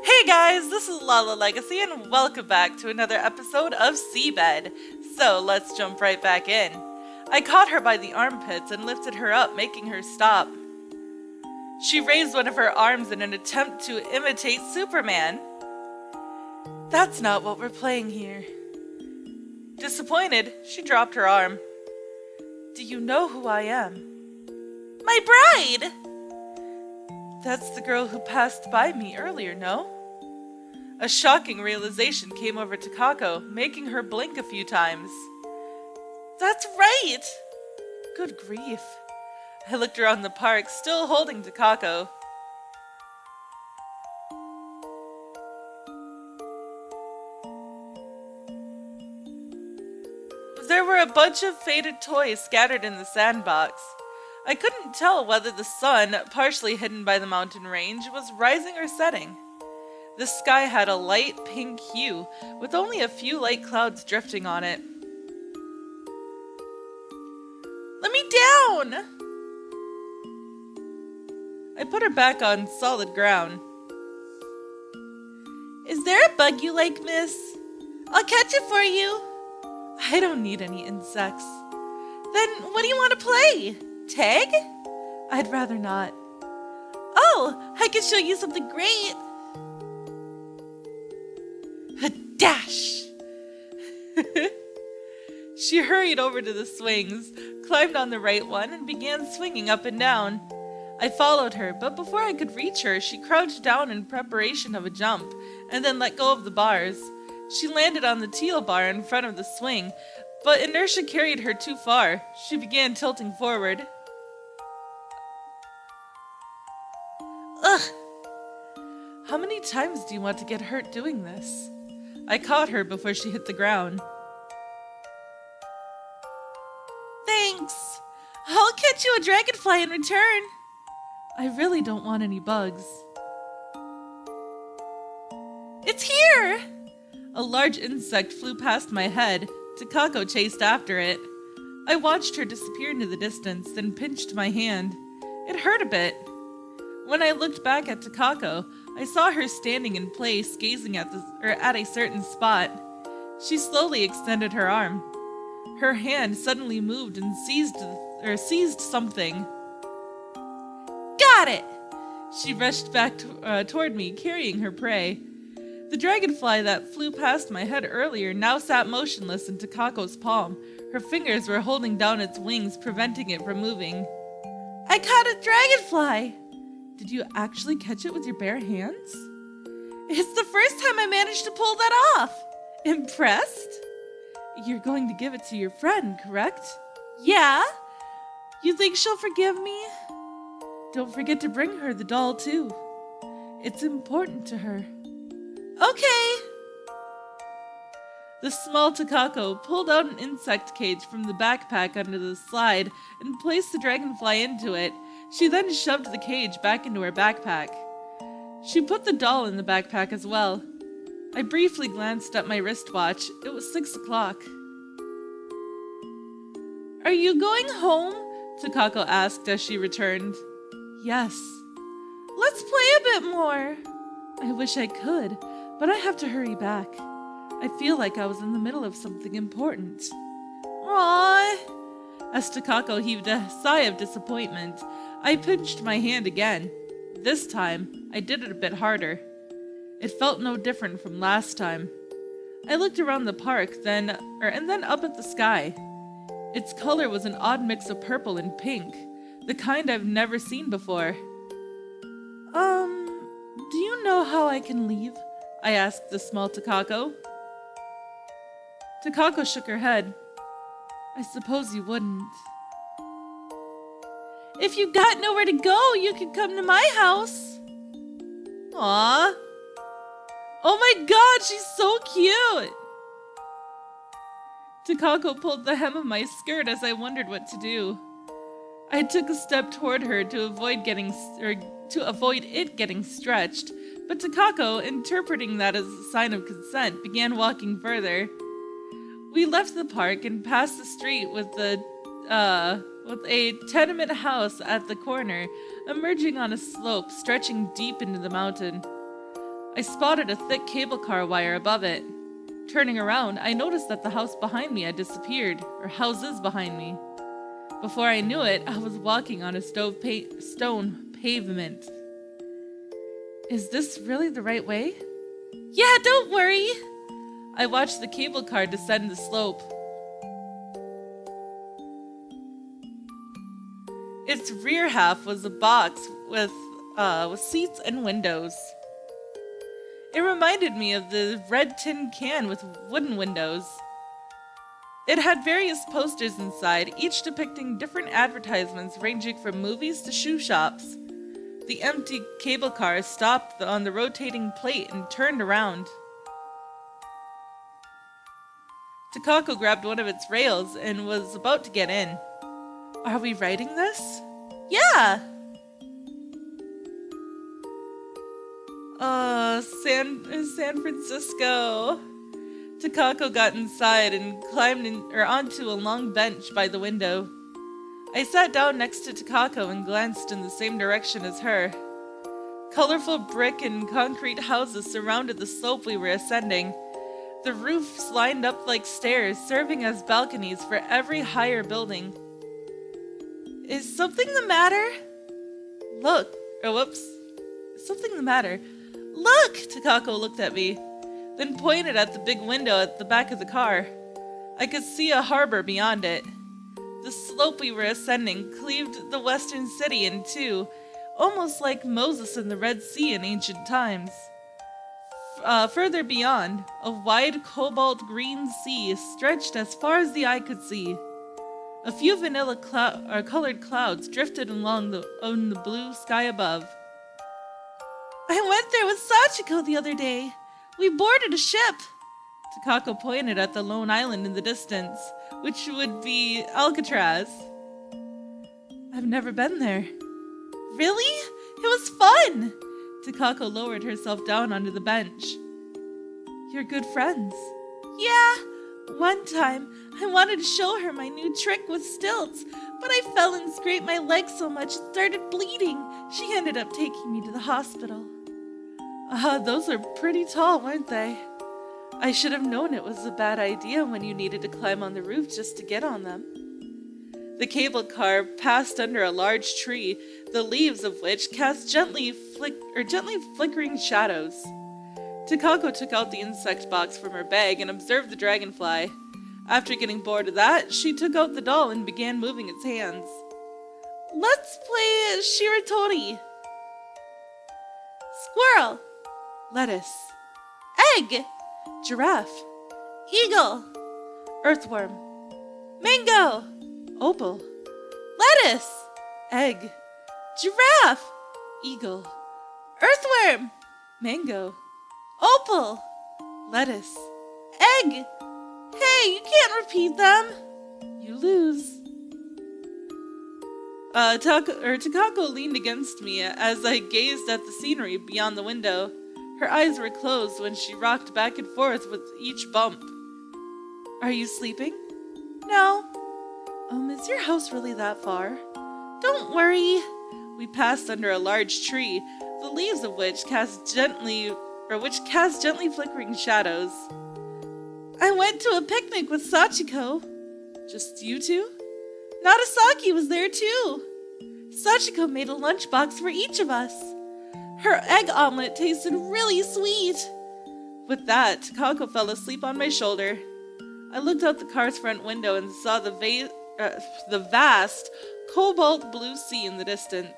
Hey guys, this is Lala Legacy and welcome back to another episode of SeaBed. So let's jump right back in. I caught her by the armpits and lifted her up, making her stop. She raised one of her arms in an attempt to imitate Superman. That's not what we're playing here. Disappointed, she dropped her arm. Do you know who I am? My bride! That's the girl who passed by me earlier, no? A shocking realization came over Takako, making her blink a few times. That's right! Good grief. I looked around the park, still holding Takako. There were a bunch of faded toys scattered in the sandbox. I couldn't tell whether the sun, partially hidden by the mountain range, was rising or setting. The sky had a light pink hue, with only a few light clouds drifting on it. Let me down! I put her back on solid ground. Is there a bug you like, miss? I'll catch it for you. I don't need any insects. Then what do you want to play? Tag? I'd rather not. Oh, I can show you something great. A dash! She hurried over to the swings, climbed on the right one, and began swinging up and down. I followed her, but before I could reach her, she crouched down in preparation of a jump, and then let go of the bars. She landed on the teal bar in front of the swing, but inertia carried her too far. She began tilting forward. Ugh! How many times do you want to get hurt doing this? I caught her before she hit the ground. Thanks! I'll catch you a dragonfly in return. I really don't want any bugs. It's here! A large insect flew past my head. Takako chased after it. I watched her disappear into the distance, then pinched my hand. It hurt a bit. When I looked back at Takako, I saw her standing in place, gazing at a certain spot. She slowly extended her arm. Her hand suddenly moved and seized something. Got it! She rushed back toward me, carrying her prey. The dragonfly that flew past my head earlier now sat motionless in Takako's palm. Her fingers were holding down its wings, preventing it from moving. I caught a dragonfly! Did you actually catch it with your bare hands? It's the first time I managed to pull that off! Impressed? You're going to give it to your friend, correct? Yeah? You think she'll forgive me? Don't forget to bring her the doll, too. It's important to her. Okay! The small Takako pulled out an insect cage from the backpack under the slide and placed the dragonfly into it. She then shoved the cage back into her backpack. She put the doll in the backpack as well. I briefly glanced at my wristwatch. It was 6 o'clock. Are you going home? Takako asked as she returned. Yes. Let's play a bit more. I wish I could, but I have to hurry back. I feel like I was in the middle of something important. Aww. As Takako heaved a sigh of disappointment, I pinched my hand again. This time, I did it a bit harder. It felt no different from last time. I looked around the park, and then up at the sky. Its color was an odd mix of purple and pink, the kind I've never seen before. Do you know how I can leave? I asked the small Takako. Takako shook her head. I suppose you wouldn't. If you got nowhere to go, you could come to my house. Aww. Oh my god, she's so cute! Takako pulled the hem of my skirt as I wondered what to do. I took a step toward her to avoid it getting stretched, but Takako, interpreting that as a sign of consent, began walking further. We left the park and passed the street with a tenement house at the corner, emerging on a slope stretching deep into the mountain. I spotted a thick cable car wire above it. Turning around, I noticed that the house behind me had disappeared, or houses behind me. Before I knew it, I was walking on a stone pavement. Is this really the right way? Yeah, don't worry! I watched the cable car descend the slope. Its rear half was a box with seats and windows. It reminded me of the red tin can with wooden windows. It had various posters inside, each depicting different advertisements ranging from movies to shoe shops. The empty cable car stopped on the rotating plate and turned around. Takako grabbed one of its rails and was about to get in. Are we riding this? Yeah! San Francisco. Takako got inside and climbed onto a long bench by the window. I sat down next to Takako and glanced in the same direction as her. Colorful brick and concrete houses surrounded the slope we were ascending. The roofs lined up like stairs, serving as balconies for every higher building. Is something the matter? Look. Oh, whoops. Is something the matter? Look! Takako looked at me, then pointed at the big window at the back of the car. I could see a harbor beyond it. The slope we were ascending cleaved the western city in two, almost like Moses in the Red Sea in ancient times. Further beyond, a wide cobalt green sea stretched as far as the eye could see. A few vanilla colored clouds drifted along the blue sky above. I went there with Sachiko the other day. We boarded a ship. Takako pointed at the lone island in the distance, which would be Alcatraz. I've never been there. Really? It was fun! Takako lowered herself down onto the bench. You're good friends. Yeah. One time, I wanted to show her my new trick with stilts, but I fell and scraped my leg so much it started bleeding. She ended up taking me to the hospital. Those are pretty tall, weren't they? I should have known it was a bad idea when you needed to climb on the roof just to get on them. The cable car passed under a large tree, the leaves of which cast gently flickering shadows. Takako took out the insect box from her bag and observed the dragonfly. After getting bored of that, she took out the doll and began moving its hands. Let's play Shiratori. Squirrel. Lettuce. Egg. Giraffe. Eagle. Earthworm. Mango. Opal. Lettuce. Egg. Giraffe. Eagle. Earthworm. Mango. Opal. Lettuce. Egg. Hey, you can't repeat them. You lose. Takako leaned against me as I gazed at the scenery beyond the window. Her eyes were closed when she rocked back and forth with each bump. Are you sleeping? No. Is your house really that far? Don't worry. We passed under a large tree, the leaves of which cast gently flickering shadows. I went to a picnic with Sachiko. Just you two? Narasaki was there too. Sachiko made a lunchbox for each of us. Her egg omelet tasted really sweet. With that, Takako fell asleep on my shoulder. I looked out the car's front window and saw the vast, cobalt blue sea in the distance.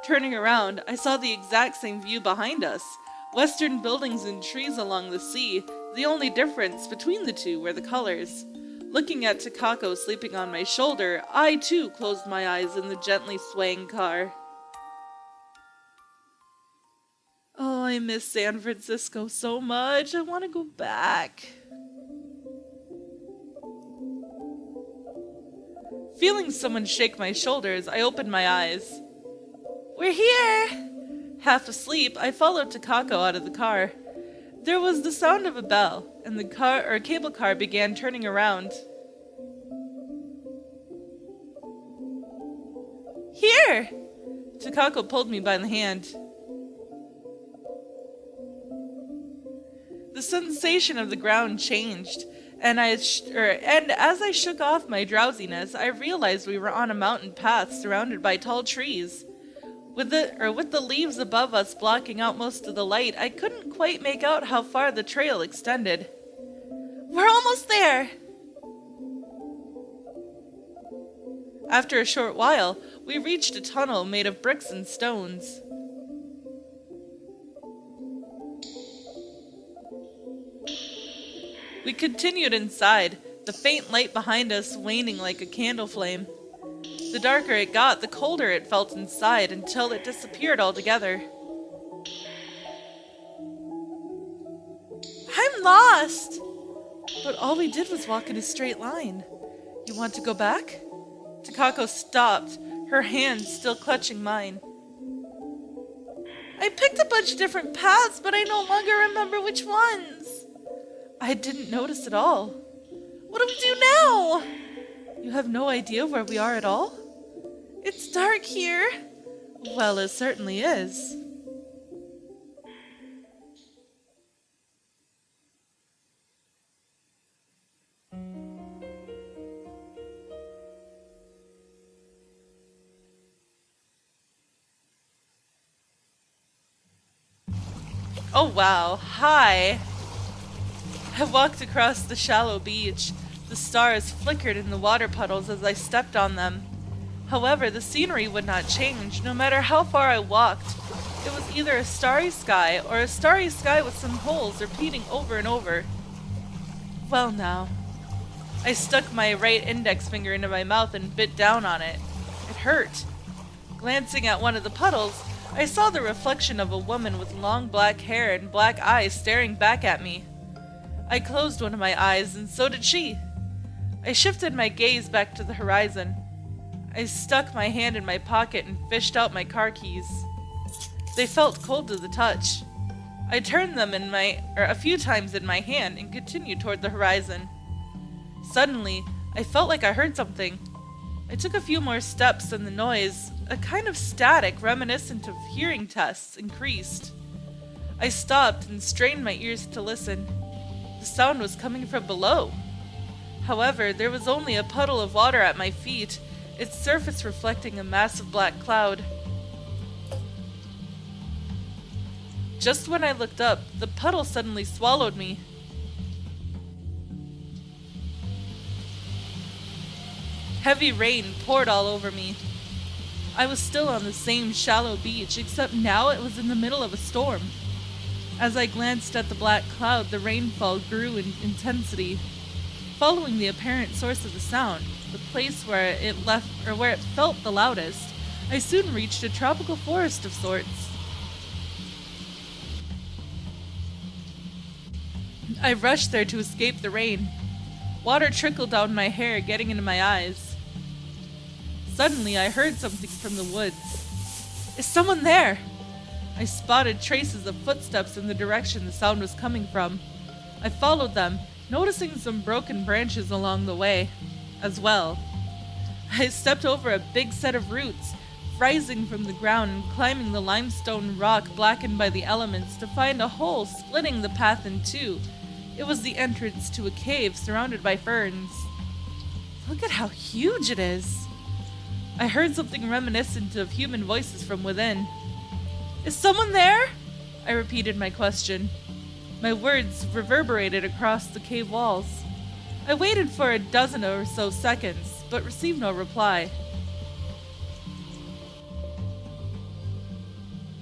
Turning around, I saw the exact same view behind us. Western buildings and trees along the sea. The only difference between the two were the colors. Looking at Takako sleeping on my shoulder, I too closed my eyes in the gently swaying car. Oh, I miss San Francisco so much. I want to go back. Feeling someone shake my shoulders, I opened my eyes. We're here! Half asleep, I followed Takako out of the car. There was the sound of a bell, and the cable car began turning around. Here! Takako pulled me by the hand. The sensation of the ground changed, and as I shook off my drowsiness, I realized we were on a mountain path surrounded by tall trees. With the leaves above us blocking out most of the light, I couldn't quite make out how far the trail extended. We're almost there! After a short while, we reached a tunnel made of bricks and stones. We continued inside, the faint light behind us waning like a candle flame. The darker it got, the colder it felt inside until it disappeared altogether. I'm lost! But all we did was walk in a straight line. You want to go back? Takako stopped, her hand still clutching mine. I picked a bunch of different paths, but I no longer remember which ones. I didn't notice at all. What do we do now? You have no idea where we are at all? It's dark here. Well, it certainly is. Oh wow, hi! I walked across the shallow beach. The stars flickered in the water puddles as I stepped on them. However, the scenery would not change, no matter how far I walked. It was either a starry sky, or a starry sky with some holes repeating over and over. Well now. I stuck my right index finger into my mouth and bit down on it. It hurt. Glancing at one of the puddles, I saw the reflection of a woman with long black hair and black eyes staring back at me. I closed one of my eyes, and so did she. I shifted my gaze back to the horizon. I stuck my hand in my pocket and fished out my car keys. They felt cold to the touch. I turned them a few times in my hand and continued toward the horizon. Suddenly, I felt like I heard something. I took a few more steps and the noise, a kind of static reminiscent of hearing tests, increased. I stopped and strained my ears to listen. The sound was coming from below. However, there was only a puddle of water at my feet, its surface reflecting a massive black cloud. Just when I looked up, the puddle suddenly swallowed me. Heavy rain poured all over me. I was still on the same shallow beach, except now it was in the middle of a storm. As I glanced at the black cloud, the rainfall grew in intensity. Following the apparent source of the sound, the place where it felt the loudest, I soon reached a tropical forest of sorts. I rushed there to escape the rain. Water trickled down my hair, getting into my eyes. Suddenly, I heard something from the woods. Is someone there? I spotted traces of footsteps in the direction the sound was coming from. I followed them, noticing some broken branches along the way as well. I stepped over a big set of roots, rising from the ground and climbing the limestone rock blackened by the elements to find a hole splitting the path in two. It was the entrance to a cave surrounded by ferns. Look at how huge it is. I heard something reminiscent of human voices from within. Is someone there? I repeated my question. My words reverberated across the cave walls. I waited for a dozen or so seconds, but received no reply.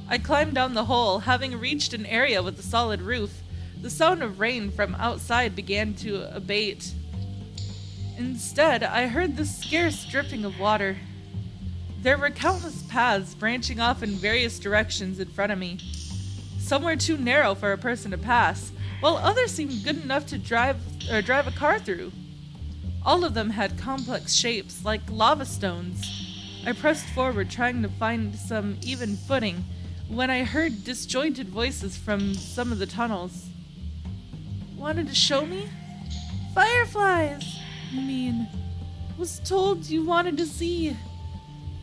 I climbed down the hole, having reached an area with a solid roof. The sound of rain from outside began to abate. Instead, I heard the scarce dripping of water. There were countless paths branching off in various directions in front of me. Some were too narrow for a person to pass, while others seemed good enough to drive a car through. All of them had complex shapes, like lava stones. I pressed forward, trying to find some even footing, when I heard disjointed voices from some of the tunnels. Wanted to show me? Fireflies, you mean. Was told you wanted to see.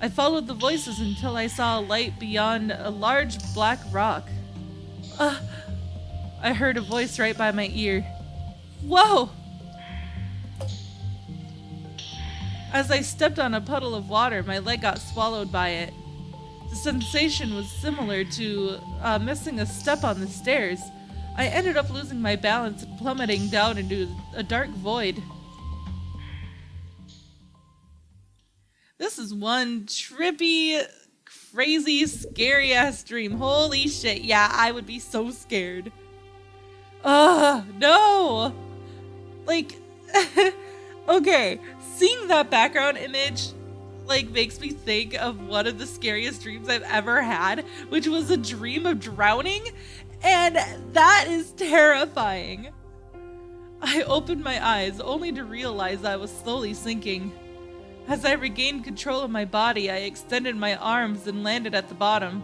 I followed the voices until I saw a light beyond a large black rock. I heard a voice right by my ear. Whoa! As I stepped on a puddle of water, my leg got swallowed by it. The sensation was similar to missing a step on the stairs. I ended up losing my balance and plummeting down into a dark void. This is one trippy, crazy, scary-ass dream. Holy shit, yeah, I would be so scared. No! Like, okay, seeing that background image, like, makes me think of one of the scariest dreams I've ever had, which was a dream of drowning, and that is terrifying. I opened my eyes, only to realize I was slowly sinking. As I regained control of my body, I extended my arms and landed at the bottom.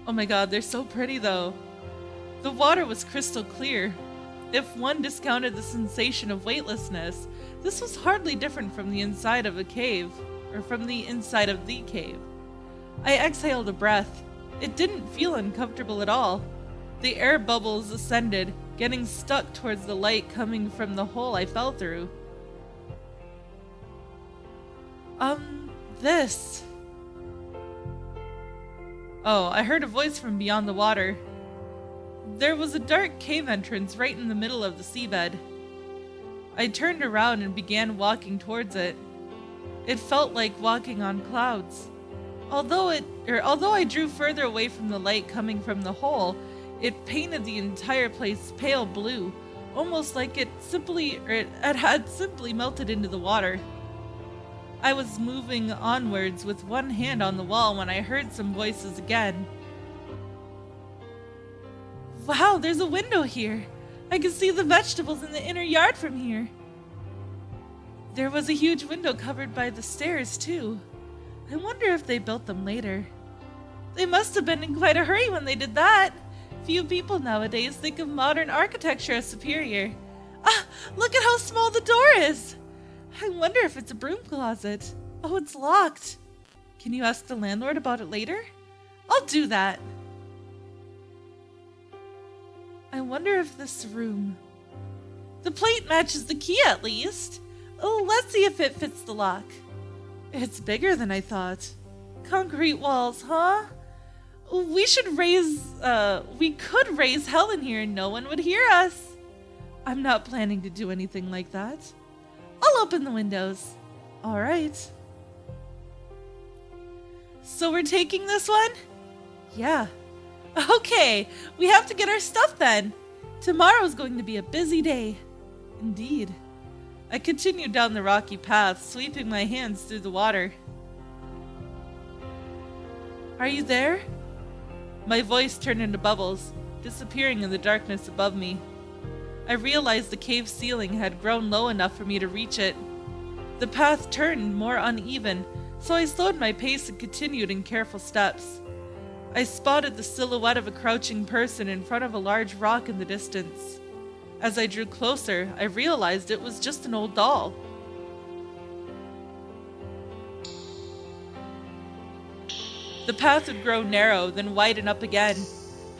Oh my god, they're so pretty though. The water was crystal clear. If one discounted the sensation of weightlessness, this was hardly different from the inside of a cave, or from the inside of the cave. I exhaled a breath. It didn't feel uncomfortable at all. The air bubbles ascended, getting stuck towards the light coming from the hole I fell through. This. Oh, I heard a voice from beyond the water. There was a dark cave entrance right in the middle of the seabed. I turned around and began walking towards it. It felt like walking on clouds. Although I drew further away from the light coming from the hole, it painted the entire place pale blue, almost like it had simply melted into the water. I was moving onwards with one hand on the wall when I heard some voices again. Wow, there's a window here. I can see the vegetables in the inner yard from here. There was a huge window covered by the stairs, too. I wonder if they built them later. They must have been in quite a hurry when they did that. Few people nowadays think of modern architecture as superior. Ah, look at how small the door is. I wonder if it's a broom closet. Oh, it's locked. Can you ask the landlord about it later? I'll do that. I wonder if this room... The plate matches the key at least. Oh, let's see if it fits the lock. It's bigger than I thought. Concrete walls, huh? We could raise hell in here and no one would hear us. I'm not planning to do anything like that. I'll open the windows. All right. So we're taking this one? Yeah. Okay, we have to get our stuff then. Tomorrow's going to be a busy day. Indeed. I continued down the rocky path, sweeping my hands through the water. Are you there? My voice turned into bubbles, disappearing in the darkness above me. I realized the cave ceiling had grown low enough for me to reach it. The path turned more uneven, so I slowed my pace and continued in careful steps. I spotted the silhouette of a crouching person in front of a large rock in the distance. As I drew closer, I realized it was just an old doll. The path would grow narrow, then widen up again.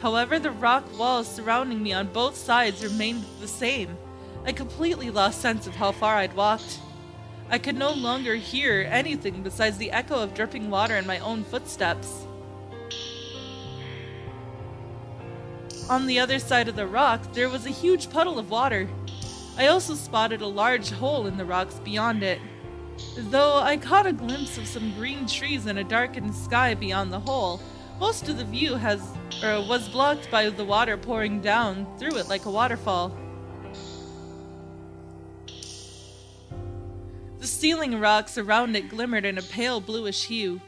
However, the rock walls surrounding me on both sides remained the same. I completely lost sense of how far I'd walked. I could no longer hear anything besides the echo of dripping water and my own footsteps. On the other side of the rock, there was a huge puddle of water. I also spotted a large hole in the rocks beyond it. Though I caught a glimpse of some green trees and a darkened sky beyond the hole, most of the view was blocked by the water pouring down through it like a waterfall. The ceiling rocks around it glimmered in a pale bluish hue.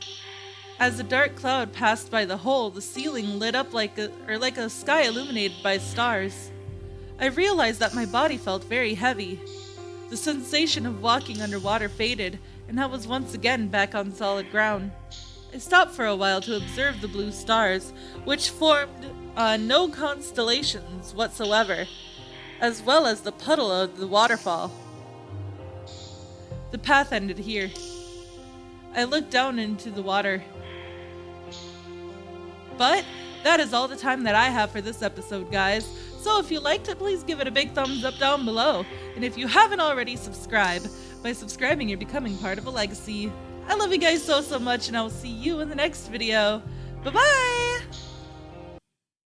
As a dark cloud passed by the hole, the ceiling lit up like a sky illuminated by stars. I realized that my body felt very heavy. The sensation of walking underwater faded, and I was once again back on solid ground. I stopped for a while to observe the blue stars, which formed no constellations whatsoever, as well as the puddle of the waterfall. The path ended here. I looked down into the water. But That is all the time that I have for this episode, guys. So if you liked it, please give it a big thumbs up down below. And if you haven't already, subscribe. By subscribing, you're becoming part of a legacy. I love you guys so much, and I will see you in the next video. Bye-bye!